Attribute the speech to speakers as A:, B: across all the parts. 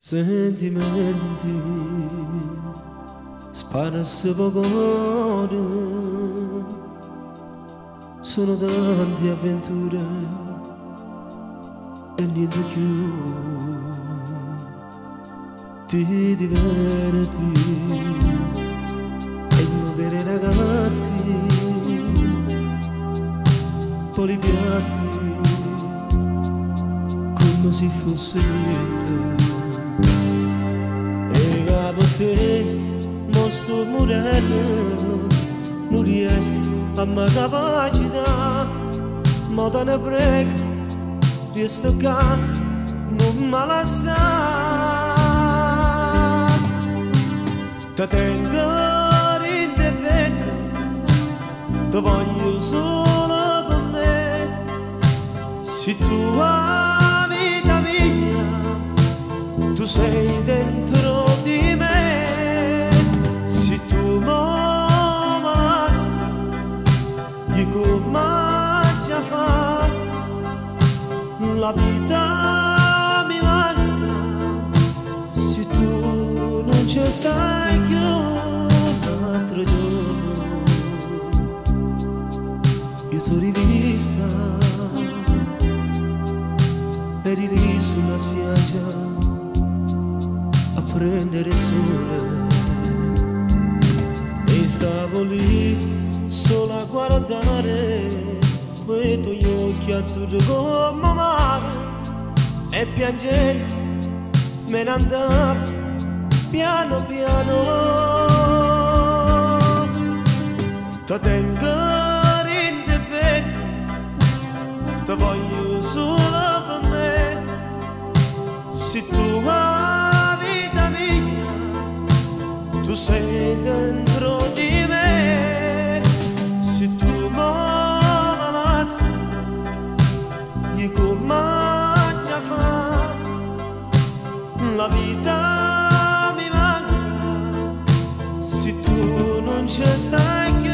A: Sentimenti sparse poco cuore, sono tante avventure e niente più. Ti diverti e illudere ragazzi, poi li piatti come se fosse niente. E capo te non sto morendo, non riesco a mia capacità, ma te ne prego, resto qua, non me la sa. Te tengo in te vedo, te voglio solo per me, se tu hai vita mia, tu sei dentro di me, se tu m'amas, io come già fa, la vita mi manca, se tu non ci stai più un altro giorno, io t'ho rivista, eri lì sulla spiaggia a prendere sole e stavo lì solo a guardare quei tuoi occhi azzurri come mare e piangendo me ne andavo piano piano. Ti tengo in te vedo, ti voglio solo per me, se tu hai vita mia, tu sei dentro di me, se tu m'amas, io come già fa, la vita mi manca, se tu non ci stai più.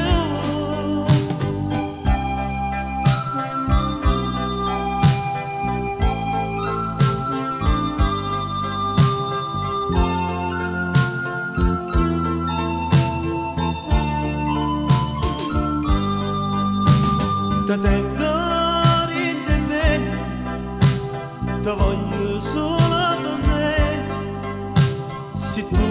A: Te tengo in te vedo, te voglio solo per me, se tu